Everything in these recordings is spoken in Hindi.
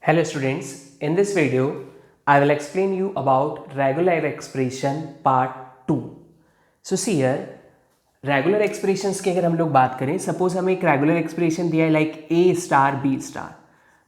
Hello students, in this video I will explain you about regular expression part 2. So see here, regular expressions की अगर हम लोग बात करें, suppose हमें एक regular expression दिया है like a star b star.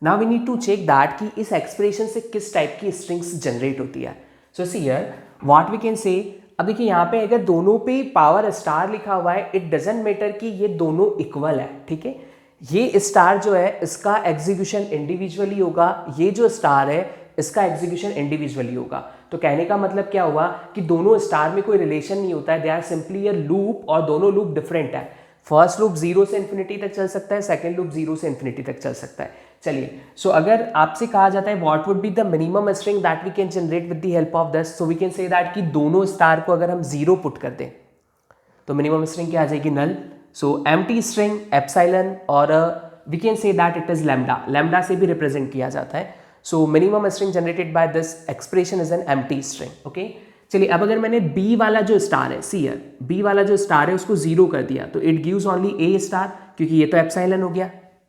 Now we need to check that कि इस expression से किस type की strings generate होती है. So see here, what we can say, अब देखिए यहाँ पे अगर दोनों पे पावर स्टार लिखा हुआ है, इट डजेंट मैटर कि ये दोनों इक्वल है, ठीक है. ये स्टार जो है इसका एग्जीक्यूशन इंडिविजुअली होगा, ये जो स्टार है इसका एग्जीक्यूशन इंडिविजुअली होगा. तो कहने का मतलब क्या हुआ कि दोनों स्टार में कोई रिलेशन नहीं होता है, they are simply a loop और दोनों लूप डिफरेंट है. फर्स्ट लूप 0 से इन्फिनिटी तक चल सकता है, सेकंड लूप 0 से इन्फिनिटी तक चल सकता है. चलिए, सो अगर आपसे कहा जाता है what would be the minimum string that we can generate with the help of this, so we can say that कि दोनों स्टार को अगर हम 0 पुट कर दें तो मिनिमम स्ट्रिंग क्या आ जाएगी, null. So empty string epsilon और we can say that it is lambda, lambda से भी रिप्रेजेंट किया जाता है. So minimum string generated by this expression is an empty string. Okay, चलिए अब अगर मैंने बी वाला जो स्टार है, सी हियर बी वाला जो स्टार है उसको 0 कर दिया तो it gives only A star, क्योंकि ये तो एप्सिलॉन हो गया.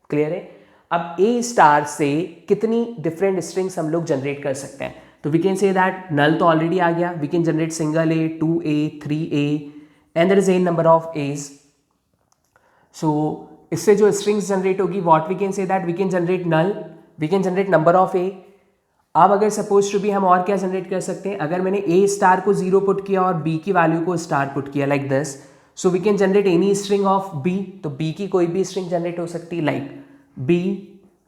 क्लियर है. अब ए स्टार से कितनी डिफरेंट स्ट्रिंग्स हम लोग जनरेट कर सकते हैं, तो we can say that null तो ऑलरेडी आ गया, we can generate single a, 2a, 3a and there is a number of a's. So इससे जो स्ट्रिंग्स जनरेट होगी what we can say that we can generate null, we can generate number of a. अब अगर सपोज टू भी हम और क्या जनरेट कर सकते हैं, अगर मैंने ए स्टार को 0 पुट किया और बी की वैल्यू को स्टार पुट किया like this, so we can generate any string of B. तो बी की कोई भी स्ट्रिंग जनरेट हो सकती है like b,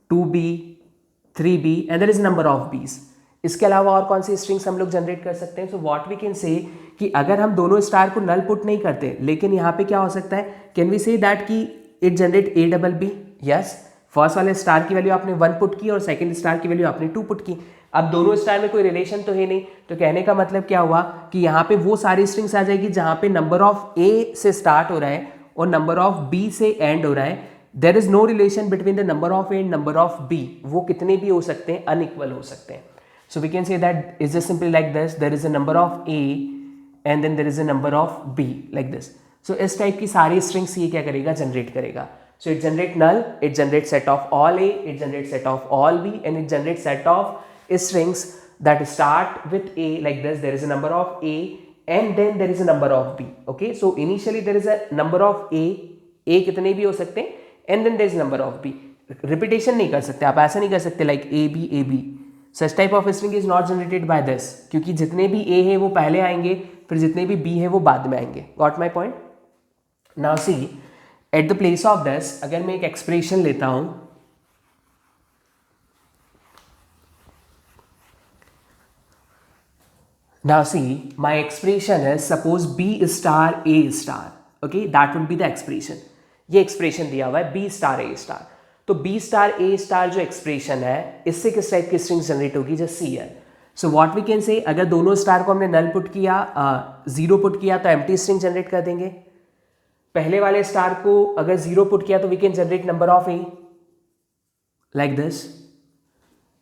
2b, 3b and there is number of B's. इसके अलावा और कौन सी स्ट्रिंग्स हम लोग जनरेट कर सकते हैं. सो व्हाट वी कैन से कि अगर हम दोनों स्टार को नल पुट नहीं करते, लेकिन यहाँ पे क्या हो सकता है, कैन वी से दैट कि it generate a double B. Yes, first वाले स्टार की वैल्यू आपने 1 पुट की और सेकंड स्टार की वैल्यू आपने 2 पुट की. अब दोनों स्टार में कोई रिलेशन तो है नहीं, तो कहने का मतलब क्या हुआ कि यहाँ पे वो सारी स्ट्रिंग्स आ जाएगी जहाँ पे नंबर ऑफ ए से स्टार्ट हो रहा है और नंबर ऑफ बी से एंड हो रहा है. There is no relation between the number of A and number of B. वो कितने भी हो सकते हैं, अनइक्वल हो सकते हैं. So we can say that is just simply like this, there is a number of A and then there is a number of b like this. So इस टाइप की सारी स्ट्रिंग्स ये क्या करेगा, जनरेट करेगा. So it generate null, it generates set of all A, it generates set of all B, and it generates set of strings that start with A like this. There is a number of A, and then there is a number of B. Okay, so initially there is a number of A कितने भी हो सकते हैं, and then there is number of B. Repetition नहीं कर सकते आप, ऐसा नहीं कर सकते like A B. Such type of string is not generated by this, क्योंकि जितने भी A है वो पहले आएंगे, फिर जितने भी B है वो बाद में आएंगे. Got my point? Now see. At the place of this अगर मैं एक एक्सप्रेशन लेता हूं, now see my expression is suppose B star A star. Okay, that would be the expression. ये एक्सप्रेशन दिया हुआ है बी स्टार ए स्टार. तो बी स्टार ए स्टार जो एक्सप्रेशन है इससे किस टाइप की स्ट्रिंग्स जनरेट होगी, just see here. So what we can say, अगर दोनों स्टार को हमने नल पुट किया, 0 पुट किया तो एम्प्टी स्ट्रिंग जनरेट कर देंगे. पहले वाले स्टार को अगर 0 पुट किया तो we can generate number of A like this.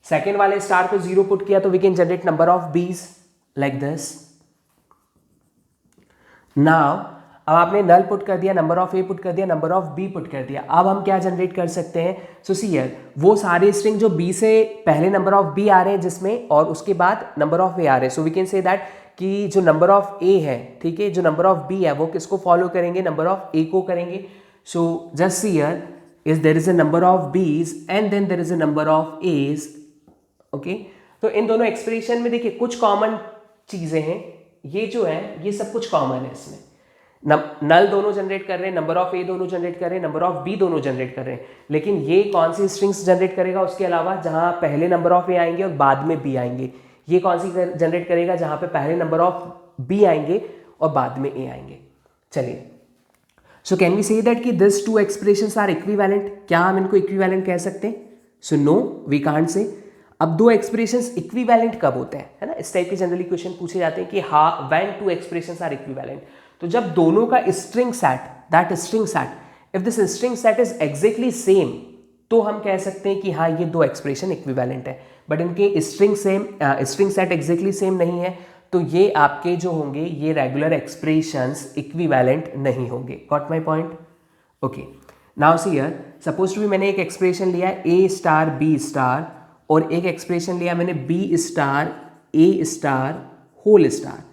Second वाले स्टार को 0 पुट किया तो we can generate number of B's like this. Now अब आपने नल पुट कर दिया, नंबर ऑफ ए पुट कर दिया, नंबर ऑफ बी पुट कर दिया. अब हम क्या जनरेट कर सकते हैं. सो सी हियर वो सारे स्ट्रिंग जो बी से पहले नंबर ऑफ बी आ रहे हैं जिसमें, और उसके बाद नंबर ऑफ ए आ रहे हैं. So we can say that कि जो नंबर ऑफ ए है, ठीक है, जो नंबर ऑफ बी है वो किसको फॉलो करेंगे, नंबर ऑफ ए को करेंगे. So just see here is there is a number of b's and then there is a number of a's. Okay, तो इन दोनों एक्सप्रेशन में देखिए कुछ कॉमन चीजें हैं. ये जो है ये सब कुछ कॉमन है इसमें. नल दोनों जनरेट कर रहे हैं, नंबर ऑफ ए दोनों जनरेट कर रहे हैं, नंबर ऑफ बी दोनों जनरेट कर रहे हैं. लेकिन ये कौन सी स्ट्रिंग्स जनरेट करेगा उसके अलावा, जहां पहले नंबर ऑफ ए आएंगे और बाद में बी आएंगे. ये कौन सी जनरेट करेगा, जहां पे पहले नंबर ऑफ बी आएंगे और बाद में ए आएंगे. चलिए, so can we say that कि this two expressions are equivalent. क्या हम इनको इक्विवेलेंट कह सकते हैं? So no, we can't say. अब दो एक्सप्रेशंस इक्विवेलेंट कब होते हैं, है ना, इस टाइप के जनरली क्वेश्चन पूछे जाते हैं कि हाँ when two expressions are equivalent. तो जब दोनों का string set, that string set, if this string set is exactly same, तो हम कह सकते हैं कि हाँ ये दो एक्सप्रेशन इक्विवेलेंट है. बट इनके स्ट्रिंग सेट एग्जैक्टली सेम नहीं है, तो ये आपके जो होंगे ये रेगुलर एक्सप्रेशंस इक्विवेलेंट नहीं होंगे. Got my point? Okay, now see here suppose to भी मैंने एक एक्सप्रेशन लिया ए स्टार बी स्टार और एक एक्सप्रेशन लिया मैंने B star A star whole star,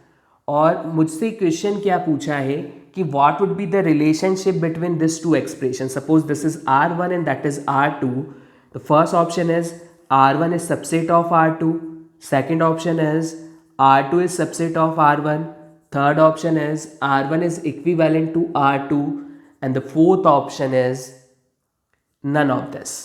और मुझसे क्वेश्चन क्या पूछा है कि what would be the relationship between this two expression. Suppose this is R1 and that is R2. The first option is R1 is subset of R2. Second option is R2 is subset of R1. Third option is R1 is equivalent to R2. And the fourth option is none of this.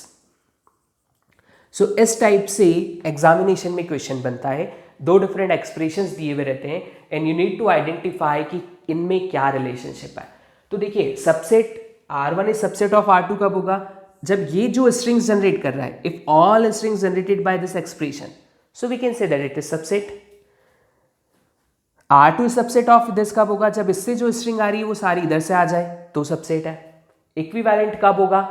So इस टाइप से एग्जामिनेशन में क्वेश्चन बनता है. दो डिफरेंट एक्सप्रेशंस दिए हुए रहते हैं and you need to identify कि इनमें क्या रिलेशनशिप है. तो देखिए subset R1 is subset of R2 कब होगा, जब ये जो स्ट्रिंग्स जनरेट कर रहा है, if all strings generated by this expression, so we can say that it is subset. R2 subset of this कब होगा, जब इससे जो स्ट्रिंग आ रही है वो सारी इधर से आ जाए तो सबसेट है. इक्विवेलेंट कब होगा,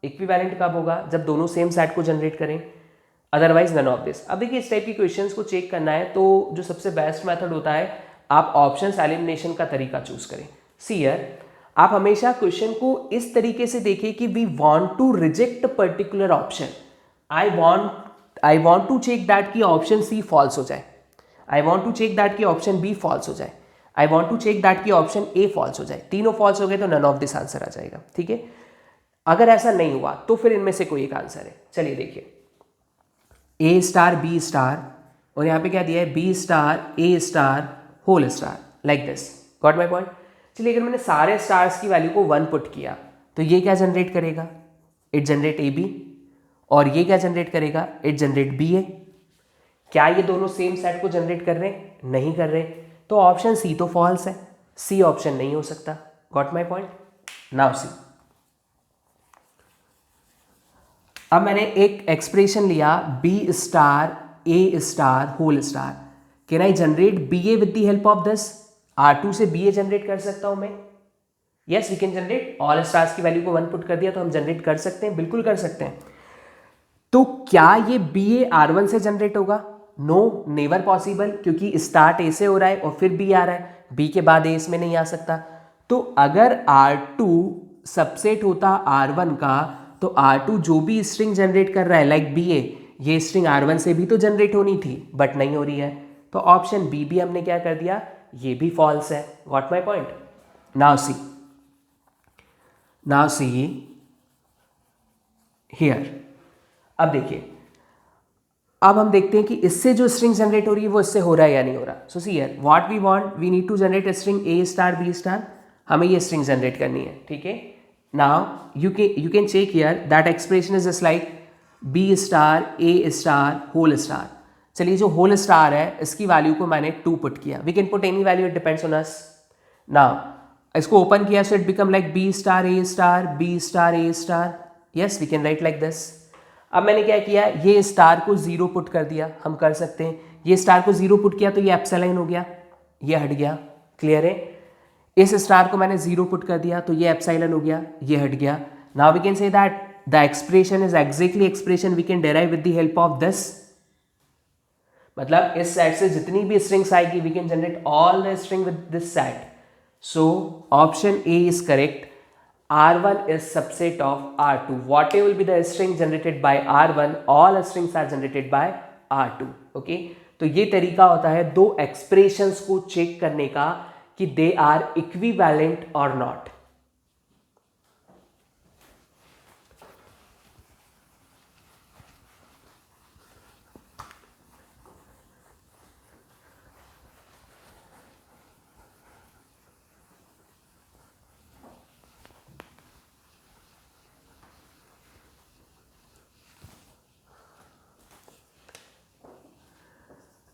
इक्विवेलेंट कब होगा, जब दोनों सेम सेट को जनरेट करें, अदरवाइज नन ऑफ दिस. अब देखिए इस टाइप की क्वेश्चंस को चेक करना है तो जो सबसे बेस्ट मेथड होता है, आप ऑप्शंस एलिमिनेशन का तरीका चूज करें. सी हियर, आप हमेशा क्वेश्चन को इस तरीके से देखें कि we want to reject particular option. I want to check that कि ऑप्शन सी फॉल्स हो जाए, I want to check that कि ऑप्शन बी फॉल्स हो जाए, I want to check that कि ऑप्शन ए फॉल्स हो जाए. तीनों फॉल्स हो गए तो नन ऑफ दिस आंसर आ जाएगा. ठीक है, अगर ऐसा नहीं हुआ तो फिर इनमें से कोई एक आंसर है. चलिए देखिए, ए स्टार बी स्टार, और यहाँ पे क्या दिया है, B star A star whole star, like this. Got my point. चलिए अगर मैंने सारे स्टार्स की वैल्यू को 1 पुट किया तो ये क्या जनरेट करेगा, इट जनरेट ए बी, और ये क्या जनरेट करेगा, इट जनरेट बी ए. क्या ये दोनों सेम सेट को जनरेट कर रहे हैं, नहीं कर रहे, तो ऑप्शन सी तो फॉल्स है, सी ऑप्शन नहीं हो सकता. Got my point. Now see, अब मैंने एक एक्सप्रेशन लिया B star A star whole star. Can I generate B A with the help of this. R2 से बी ए जनरेट कर सकता हूं मैं. Yes we can generate. All stars की वैल्यू को 1 पुट कर दिया तो हम जनरेट कर सकते हैं, बिल्कुल कर सकते हैं. तो क्या ये बी ए R1 से जनरेट होगा, नो, नेवर पॉसिबल, क्योंकि स्टार्ट ए से हो रहा है और फिर बी आ रहा है, बी के बाद ए इसमें नहीं आ सकता. तो अगर R2 सबसेट होता R1 का तो R2 जो भी स्ट्रिंग जनरेट कर रहा है लाइक बी ए, ये स्ट्रिंग R1 से भी तो जनरेट होनी थी बट नहीं हो रही है, तो ऑप्शन बी भी हमने क्या कर दिया, ये भी फॉल्स है. Got my point. Now C, now see here. अब देखिए, अब हम देखते हैं कि इससे जो स्ट्रिंग जनरेट हो रही है वो इससे हो रहा है या नहीं हो रहा. So see here, what we want, we need to generate a string a star B star. हमें ये स्ट्रिंग जनरेट करनी है. ठीक है, now you can check here that expression is just like b star a star whole star. चलिए जो होल स्टार है इसकी वैल्यू को मैंने 2 पुट किया. We can put any value, it depends on us. Now इसको ओपन किया so it become like B star A star B star A star. Yes we can write like this. अब मैंने क्या किया, ये स्टार को 0 पुट कर दिया, हम कर सकते हैं. ये स्टार को 0 पुट किया तो ये एप्सिलॉन हो गया, ये हट गया. क्लियर है. इस स्टार को मैंने 0 पुट कर दिया तो ये एप्सिलॉन हो गया, ये हट गया. Now we can say that the expression is exactly expression we can derive with the help of this. मतलब इस सेट से जितनी भी स्ट्रिंग्स आएगी we can generate all the string with this set. So option A is correct. R1 is subset of R2. Whatever will be the string generated by R1, all strings are generated by R2. Okay? तो ये तरीका होता है दो एक्सप्रेशंस को चेक करने का कि दे आर इक्विवेलेंट और not.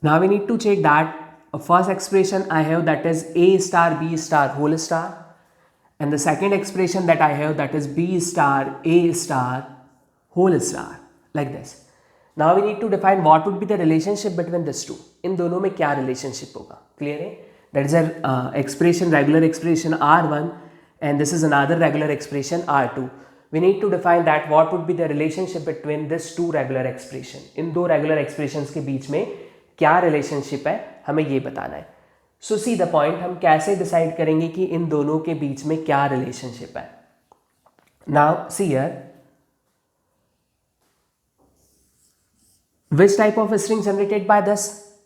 Now we need to check that first expression I have, that is a star b star whole star, and the second expression that I have, that is b star a star whole star, like this. Now we need to define what would be the relationship between these two. इन दोनों में क्या relationship होगा. Clear है. That is a expression, regular expression R1, and this is another regular expression R2. We need to define that what would be the relationship between this two regular expression. इन दो regular expressions के बीच में क्या रिलेशनशिप है हमें ये बताना है. सो सी द पॉइंट, हम कैसे डिसाइड करेंगे कि इन दोनों के बीच में क्या रिलेशनशिप है. Now see here, which type of string generated by this?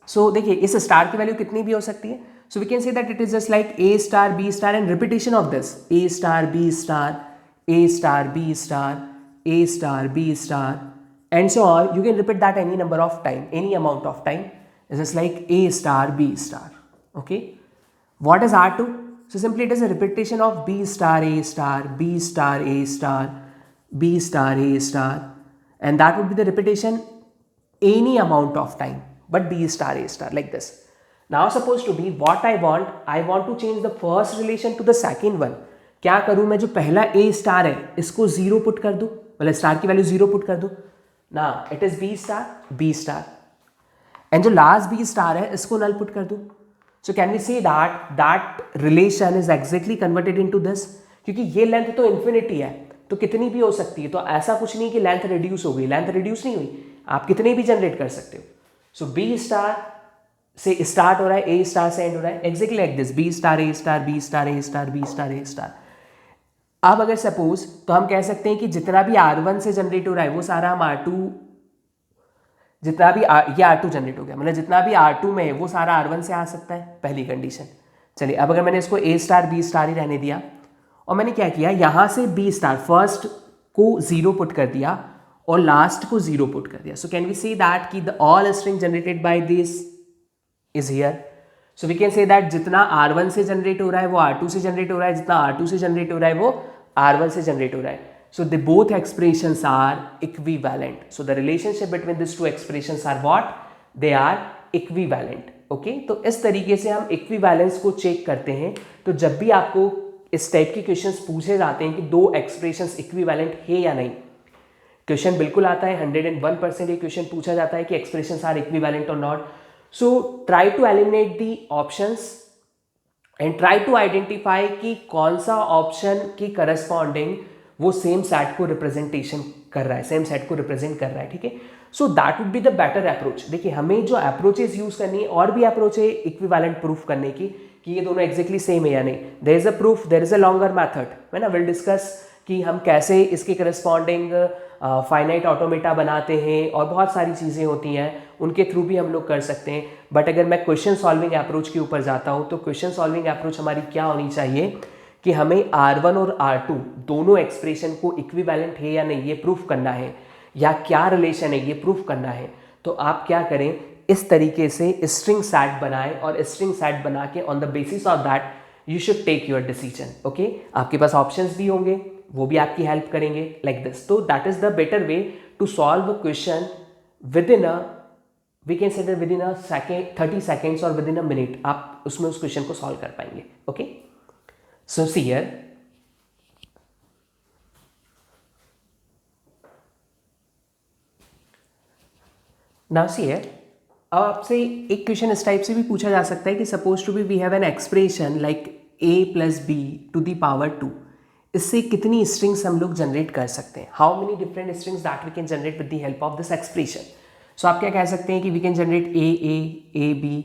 So देखिए इस स्टार की वैल्यू कितनी भी हो सकती है. So we can say that it is just like A star B star and repetition of this A star B star A star B star A star B star and so on. You can repeat that any number of time, any amount of time. Is just like A star B star. Okay, what is R2? So simply it is a repetition of B star A star B star A star B star A star, and that would be the repetition any amount of time, but B star A star like this. Now supposed to be what I want to change the first relation to the second one. क्या करूँ मैं, जो पहला A star है इसको 0 पुट कर दूँ, मतलब स्टार की वैल्यू 0 पुट कर दूँ ना. It is B star and जो लास्ट B star है इसको नल पुट कर दूँ. So can we say that relation is exactly converted into this? क्योंकि ये लेंथ तो इन्फिनिटी है, तो कितनी भी हो सकती है, तो ऐसा कुछ नहीं कि लेंथ रिड्यूस हो गई. लेंथ रिड्यूस नहीं हुई, आप कितने भी जनरेट कर सकते हो. सो बी स्टार से स्टार्ट हो रहा है, ए स्टार से एंड हो रहा है, exactly like this B star A star B star A star B star A star. अब अगर सपोज तो हम कह सकते हैं कि जितना भी R1 से जनरेट हो रहा है वो सारा हम R2, जितना भी ये R2 जनरेट हो गया, मतलब जितना भी R2 में है वो सारा R1 से आ सकता है, पहली कंडीशन. चलिए अब अगर मैंने इसको A स्टार B स्टार ही रहने दिया और मैंने क्या किया, यहाँ से B स्टार फर्स्ट को 0 पुट कर दिया और लास्ट को 0 पुट कर दिया. So can we say that कि the all string generated by this is here. So we can say that जितना R1 से जनरेट हो रहा है वो R2 से जनरेट हो रहा है, जितना R2 से जनरेट हो रहा है वो R1 से जनरेट हो रहा है. So the both expressions are equivalent. So the relationship between these two expressions are what? They are equivalent. Okay? तो इस तरीके से हम equivalence को चेक करते हैं. तो जब भी आपको इस टाइप के क्वेश्चंस पूछे जाते हैं कि दो expressions equivalent है या नहीं, क्वेश्चन बिल्कुल आता है 101% ये क्वेश्चन पूछा जाता है कि expressions are equivalent or not. So try to eliminate the options and try to identify कि कौन सा ऑप्शन की corresponding वो सेम सेट को रिप्रेजेंटेशन कर रहा है, सेम सेट को रिप्रेजेंट कर रहा है. ठीक है, so that would be the better approach. देखिए हमें जो अप्रोचेस यूज करनी है, और भी अप्रोच है इक्विवेलेंट प्रूफ करने की कि ये दोनों एक्जैक्टली सेम है या नहीं. There is a proof, there is a longer method, है ना. विल डिस्कस कि हम कैसे इसके करस्पॉन्डिंग फाइनाइट ऑटोमेटा बनाते हैं और बहुत सारी चीज़ें होती हैं, उनके थ्रू भी हम लोग कर सकते हैं. बट अगर मैं क्वेश्चन सॉल्विंग अप्रोच के ऊपर जाता हूँ तो क्वेश्चन सॉल्विंग अप्रोच हमारी क्या होनी चाहिए कि हमें R1 और R2 दोनों एक्सप्रेशन को इक्विवेलेंट है या नहीं ये प्रूफ करना है, या क्या रिलेशन है ये प्रूफ करना है. तो आप क्या करें, इस तरीके से स्ट्रिंग सेट बनाएं और स्ट्रिंग सेट बना के on the basis of that you should take your decision. Okay, आपके पास ऑप्शंस भी होंगे, वो भी आपकी हेल्प करेंगे लाइक दिस. तो that is the better way to solve a question within a, we can say within a second 30 seconds और विद इन अ मिनट आप उसमें उस क्वेश्चन को सॉल्व कर पाएंगे. Okay, so see here, now see here, अब आपसे एक क्वेश्चन इस टाइप से भी पूछा जा सकता है कि suppose to be we have an expression like a plus B to the power 2. इससे कितनी स्ट्रिंग्स हम लोग जनरेट कर सकते हैं, how many different strings that we can generate with the help of this expression. So आप क्या कह सकते हैं कि we can generate a b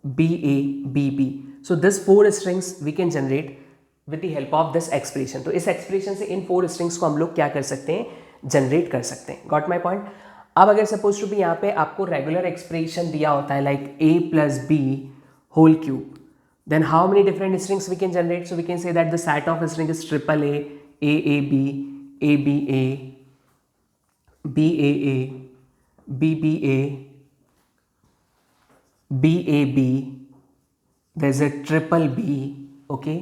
b a b b. So this 4 strings we can generate with the help of this expression. तो इस एक्सप्रेशन से इन 4 स्ट्रिंग्स को हम लोग क्या कर सकते हैं, जनरेट कर सकते हैं. Got my point. अब अगर सपोज टू भी यहाँ पे आपको रेगुलर एक्सप्रेशन दिया होता है like a plus B whole cube, then how many different strings we can generate. So we can say that the set of string is triple a b a b a b a a b b a b a b, there is a triple b. okay,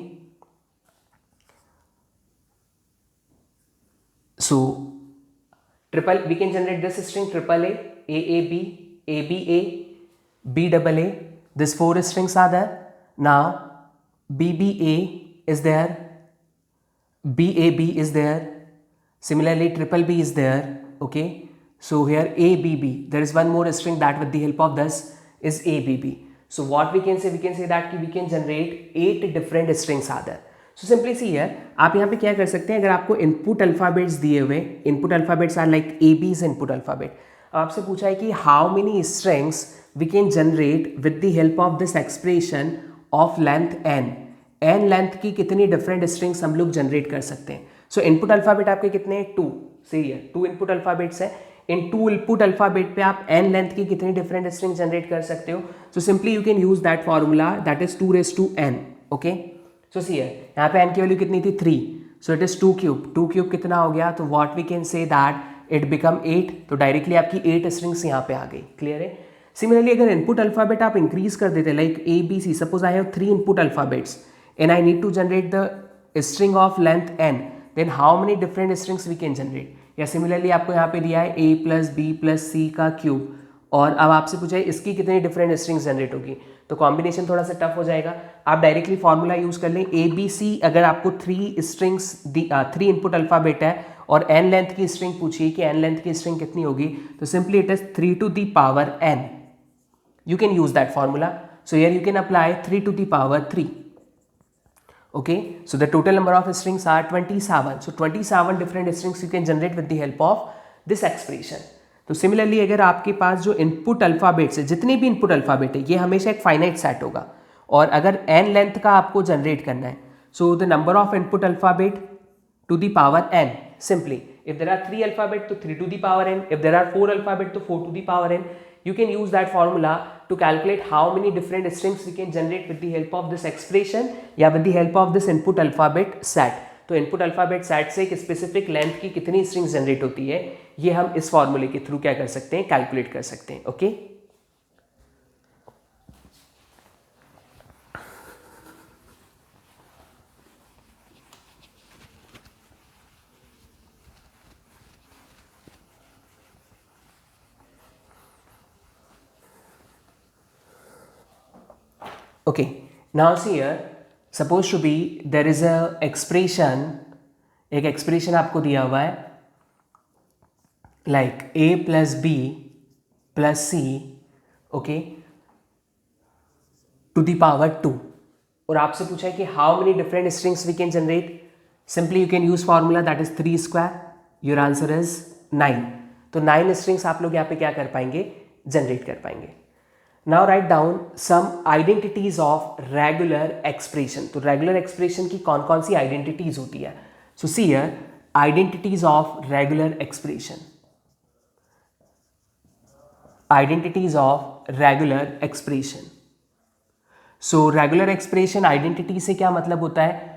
so triple, we can generate this string triple a b a b a b double a. This 4 strings are there. Now b b a is there, b a b is there, similarly triple b is there. okay, so here a b b, there is one more string that with the help of this is a b b. so what we can say that we can generate 8 different strings are there. So simply see here, आप यहाँ पे क्या कर सकते हैं, अगर आपको इनपुट अल्फ़ाबेट्स दिए हुए, input alphabets are like A B is input alphabet. आपसे पूछा है कि how many strings we can generate with the help of this expression of length n length की कितनी डिफरेंट स्ट्रिंग्स हम लोग जनरेट कर सकते हैं. सो इनपुट अल्फ़ाबेट आपके कितने हैं, 2. सही है, 2 इनपुट अल्फ़ाबेट्स है. इन टू इनपुट अल्फाबेट पे आप n लेंथ की कितनी डिफरेंट स्ट्रिंग जनरेट कर सकते हो. So simply you can use that formula, that is 2n. Okay, so see यहाँ पे n की वैल्यू कितनी थी 3, so it is 2 cube. 2 cube कितना हो गया, तो what we can say that it become 8. तो डायरेक्टली आपकी 8 स्ट्रिंग्स यहाँ पे आ गई. क्लियर है. सिमिलरली अगर इनपुट अल्फाबेट आप इंक्रीज कर देते like ABC, suppose I have 3 input alphabets and I need to generate the string of length n, then how many different strings we can generate. या सिमिलरली आपको यहाँ पे दिया है a + b + c का क्यूब, और अब आपसे पूछा है इसकी कितनी डिफरेंट स्ट्रिंग्स जनरेट होगी, तो कॉम्बिनेशन थोड़ा सा टफ हो जाएगा. आप डायरेक्टली फॉर्मूला यूज कर लें. ABC अगर आपको 3 इनपुट अल्फाबेट है और n लेंथ की स्ट्रिंग पूछी कि n लेंथ की स्ट्रिंग कितनी होगी, तो simply it is 3n. You can use that formula. So here you can apply 3 Okay, so the total number of strings are 27. So 27 different strings you can generate with the help of this expression. तो सिमिलरली अगर आपके पास जो इनपुट अल्फाबेट्स है, जितने भी इनपुट अल्फाबेट है, ये हमेशा एक फाइनाइट सेट होगा, और अगर n लेंथ का आपको जनरेट करना है, so the number of input alphabet to the power n. Simply if there are 3 alphabet तो 3 to the power n, if there are 4 alphabet तो 4 to the power n. You can use that formula to calculate how many different strings we can generate with the help of this expression या with the help of this input alphabet set. तो input alphabet set से एक specific length की कितनी strings generate होती है, ये हम इस formula के through क्या कर सकते हैं, calculate कर सकते हैं. Okay? Okay, now see here, supposed to be there is a expression, एक expression आपको दिया हुआ है like a plus b plus c, okay, to the power 2, और आपसे पूछा है कि how many different strings we can generate. Simply you can use formula that is 3 square. Your answer is 9. तो 9 strings आप लोग यहाँ पे क्या कर पाएंगे, जनरेट कर पाएंगे. Now write down some identities of regular expression. तो regular expression की कौन कौन सी identities होती है. So see here, identities of regular expression. Identities of regular expression. So regular expression identity से क्या मतलब होता है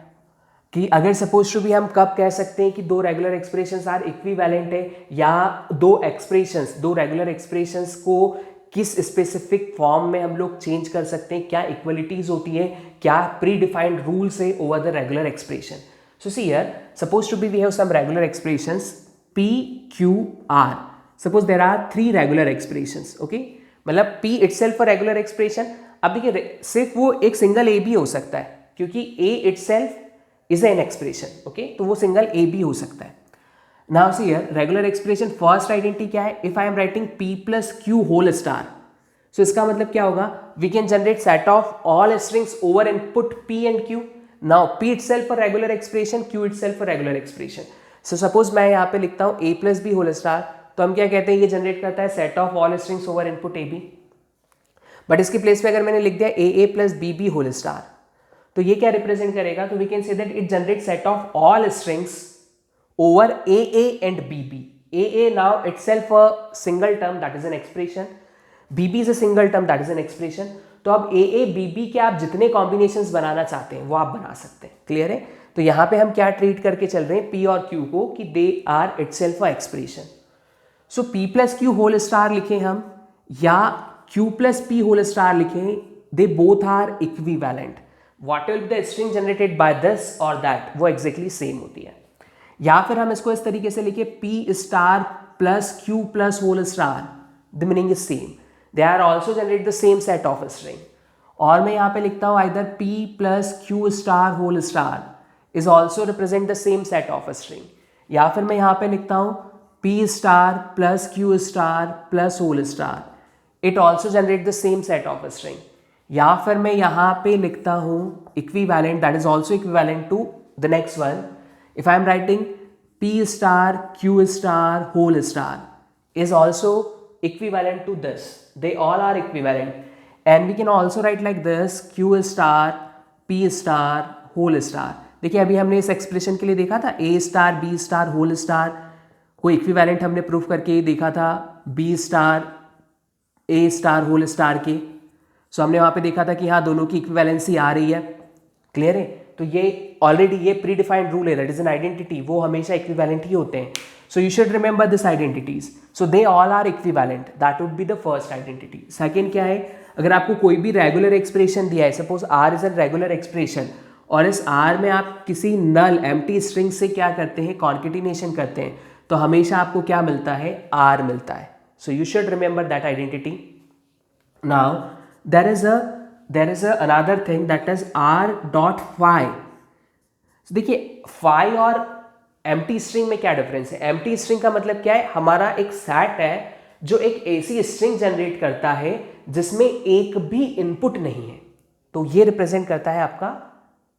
कि अगर सपोज टू भी हम कब कह सकते हैं कि दो रेगुलर एक्सप्रेशंस आर इक्विवेलेंट है, या दो रेगुलर एक्सप्रेशंस को किस स्पेसिफिक फॉर्म में हम लोग चेंज कर सकते हैं, क्या इक्वलिटीज होती है, क्या प्री डिफाइंड रूल्स है over the regular expression. So see here, suppose to be we have some regular expressions p q r. Suppose there are 3 regular expressions. Okay, मतलब p itself a regular expression. अब देखिए सिर्फ वो एक सिंगल a भी हो सकता है, क्योंकि a itself is an expression. Okay, तो वो सिंगल a भी हो सकता है. Now see here, regular expression first identity क्या है, if I am writing p plus q whole star, so इसका मतलब क्या होगा, we can generate set of all strings over input p and q. Now p itself a regular expression, q itself a regular expression. So suppose मैं यहाँ पे लिखता हूँ a plus b whole star, तो हम क्या कहते हैं, ये जनरेट करता है set of all strings over input ab. But इसके प्लेस पे अगर मैंने लिख दिया a plus bb whole star, तो ये क्या रिप्रेजेंट करेगा, तो we can say that it generates set of all strings over AA and BB. AA now itself a single term, that is an expression. BB is a single term, that is an expression. तो अब AA BB के आप जितने कॉम्बिनेशंस बनाना चाहते हैं वो आप बना सकते हैं. क्लियर है. तो यहाँ पे हम क्या ट्रीट करके चल रहे हैं P और Q को, कि they are itself a expression. So P plus Q whole star लिखें हम, या Q plus P होल स्टार लिखें, they both are equivalent. What will be the string generated by this और दैट, वो एग्जैक्टली सेम होती है. या फिर हम इसको इस तरीके से लिखे p star plus q plus whole star, the meaning is same, they are also generate the same set of string. और मैं यहाँ पे लिखता हूँ either p plus q star whole star is also represent the same set of string, या फिर मैं यहाँ पे लिखता हूँ p star plus q star plus whole star, it also generate the same set of string. या फिर मैं यहाँ पे लिखता हूँ equivalent, that is also equivalent to the next one. If I am writing p star q star whole star is also equivalent to this, they all are equivalent, and we can also write like this q star p star whole star. देखिए अभी हमने इस एक्सप्रेशन के लिए देखा था a star b star whole star कोई इक्विवेलेंट हमने प्रूफ करके देखा था B star A star whole star के। सो हमने वहाँ पे देखा था कि हाँ दोनों की इक्विवेलेंसी आ रही है। क्लियर है? तो ये ऑलरेडी ये प्री डिफाइंड रूल है, दैट इज एन आइडेंटिटी, वो हमेशा इक्विवेलेंट ही होते हैं। So you should remember this identities. So they all are equivalent, that would be the first identity. Second क्या है, अगर आपको कोई भी रेगुलर एक्सप्रेशन दिया है, suppose R is an regular expression, और इस आर में आप किसी नल एम्प्टी स्ट्रिंग से क्या करते हैं, कॉन्केटिनेशन करते हैं, तो हमेशा आपको क्या मिलता है, आर मिलता है। सो you should remember that identity. Now there is a another thing that is r dot phi। देखिए phi और एम्प्टी स्ट्रिंग में क्या डिफरेंस है। एम्प्टी स्ट्रिंग का मतलब क्या है, हमारा एक सेट है जो एक ऐसी स्ट्रिंग जनरेट करता है जिसमें एक भी इनपुट नहीं है, तो ये रिप्रेजेंट करता है आपका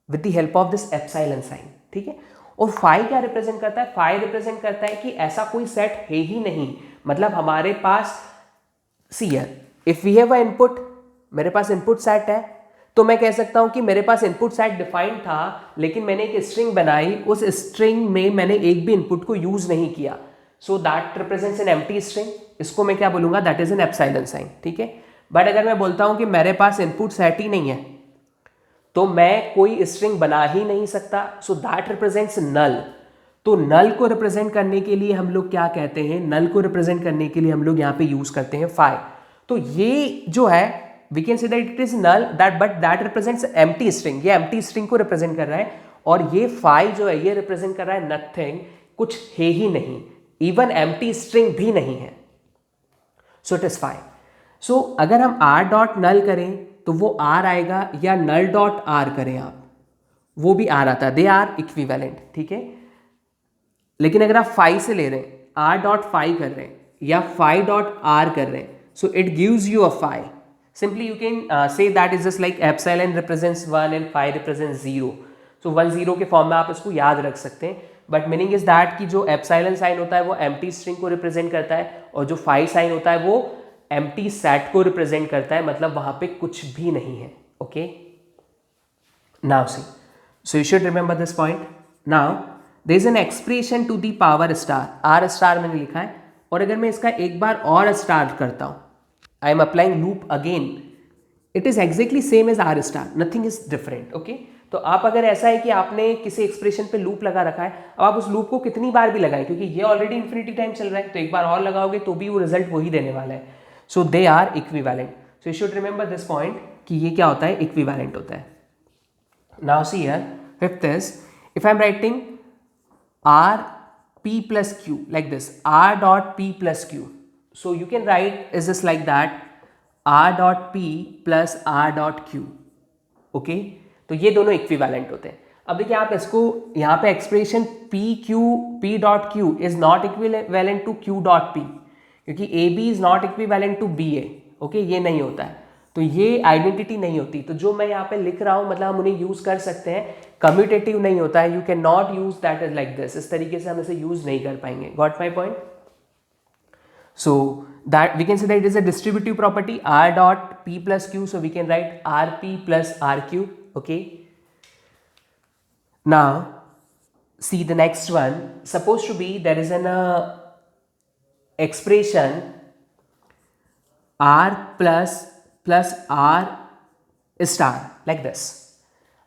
with the help of this epsilon sign. ठीक है। और फाई क्या रिप्रेजेंट करता है, फाई रिप्रेजेंट करता है कि ऐसा कोई सेट है ही नहीं, मतलब हमारे पास see if we have a input, मेरे पास इनपुट सेट है, तो मैं कह सकता हूं कि मेरे पास इनपुट सेट डिफाइंड था, लेकिन मैंने एक स्ट्रिंग बनाई, उस स्ट्रिंग में मैंने एक भी इनपुट को यूज नहीं किया, so that represents an empty string. इसको मैं क्या बोलूंगा, that is an epsilon sign. ठीक है। बट अगर मैं बोलता हूं कि मेरे पास इनपुट सेट ही नहीं है, तो मैं कोई स्ट्रिंग बना ही नहीं सकता, सो दैट रिप्रेजेंट्स नल। तो नल को रिप्रेजेंट करने के लिए हम लोग क्या कहते हैं, नल को रिप्रेजेंट करने के लिए हम लोग यहाँ पे यूज करते हैं फाई। तो ये जो है we can say that it is null, that but that represents empty string, ये एम्प्टी स्ट्रिंग को रिप्रेजेंट कर रहा है, और ये फाई जो है ये रिप्रेजेंट कर रहा है नथिंग, कुछ है ही नहीं, इवन एम्प्टी स्ट्रिंग भी नहीं है। So it is phi. So अगर हम आर डॉट नल करें तो वो आर आएगा, या नल डॉट आर करें आप, वो भी आर आता है, दे आर इक्विवेलेंट। ठीक है। लेकिन अगर आप फाई से ले रहे हैं, आर डॉट फाई कर रहे हैं या फाई डॉट आर कर रहे हैं, so it gives you a phi. Simply you can say that is just like epsilon represents 1 and phi represents 0. So 1 0 के फॉर्म में आप इसको याद रख सकते हैं, बट मीनिंग इज दैट कि जो एप्सिलॉन साइन होता है वो एम्प्टी स्ट्रिंग को रिप्रेजेंट करता है, और जो फाई साइन होता है वो एम्प्टी सेट को रिप्रेजेंट करता है, मतलब वहां पे कुछ भी नहीं है। Okay, now see, so you should remember this point. Now there is an expression to the power star, R star मैंने लिखा है, और अगर मैं इसका एक बार और स्टार्ट करता हूं, I am applying loop again, it is exactly same as R star, nothing is different. Okay, तो आप अगर ऐसा है कि आपने किसी एक्सप्रेशन पे लूप लगा रखा है, अब आप उस लूप को कितनी बार भी लगाएं, क्योंकि ये ऑलरेडी इन्फिनिटी टाइम चल रहा है, तो एक बार और लगाओगे तो भी वो रिजल्ट वही देने वाला है। So they are equivalent. So you should remember this point कि ये क्या होता है, इक्विवेलेंट होता है। Now see here, fifth is if I am writing R P plus Q like this, R dot P plus Q, so you can write is this like that, r dot p plus r dot q। okay, तो ये दोनों इक्विवेलेंट होते हैं। अब देखिए आप इसको यहाँ पे expression p dot q is not equivalent to q dot p, क्योंकि ab is not equivalent to ba। Okay, ये नहीं होता है, तो ये आइडेंटिटी नहीं होती। तो जो मैं यहाँ पे लिख रहा हूँ, मतलब हम उन्हें यूज कर सकते हैं, कम्यूटेटिव नहीं होता है, you can not use that is like this, इस तरीके से हम इसे यूज नहीं कर पाएंगे। Got my point? So that we can say that it is a distributive property, r dot p plus q, so we can write rp plus rq. Okay, now see the next one, supposed to be there is an expression r plus r star like this।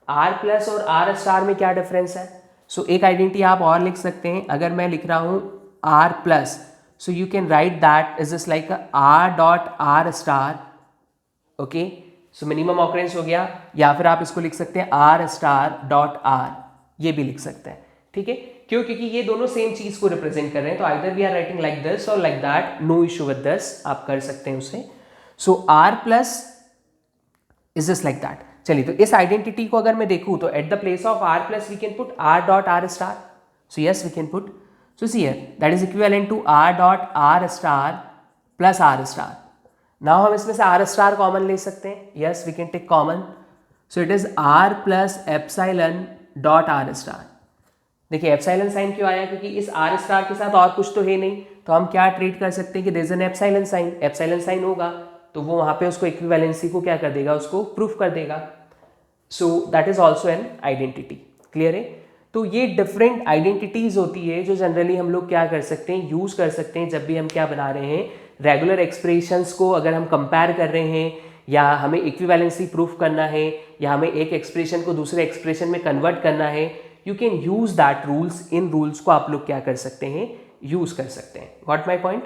r plus और r star में क्या डिफरेंस है? सो एक आइडेंटिटी आप और लिख सकते हैं, अगर मैं लिख रहा हूं r plus, so you can write that is just like a r dot r star। okay, so minimum occurrence हो गया, या फिर आप इसको लिख सकते हैं r star dot r, ये भी लिख सकते हैं। ठीक है, क्यों? क्योंकि ये दोनों सेम चीज को रिप्रेजेंट कर रहे हैं, तो either we are writing like this और like that, no issue with this, आप कर सकते हैं उसे। So r plus is just like that. चलिए, तो इस आइडेंटिटी को अगर मैं देखूं तो at the place of r plus we can put r dot r star। So yes we can put, so see here that is equivalent to r dot r star plus r star। now हम इसमें से r star कॉमन ले सकते हैं, yes we can take common, so it is r plus epsilon dot r star। देखिए एप्सिलॉन साइन क्यों आया, क्योंकि इस r star के साथ और कुछ तो है नहीं, तो हम क्या ट्रीट कर सकते हैं कि there is an epsilon sign, epsilon sign होगा तो वो वहां पे उसको इक्विवेलेंसी को क्या कर देगा, उसको प्रूफ कर देगा। So that is also an identity. Clear है? तो ये डिफरेंट आइडेंटिटीज़ होती है जो जनरली हम लोग क्या कर सकते हैं, यूज़ कर सकते हैं जब भी हम क्या बना रहे हैं, रेगुलर एक्सप्रेशंस को अगर हम कंपेयर कर रहे हैं या हमें इक्विवेलेंसी प्रूफ करना है या हमें एक एक्सप्रेशन को दूसरे एक्सप्रेशन में कन्वर्ट करना है, you can use that rules. In rules को आप लोग क्या कर सकते हैं, यूज़ कर सकते हैं। Got my point?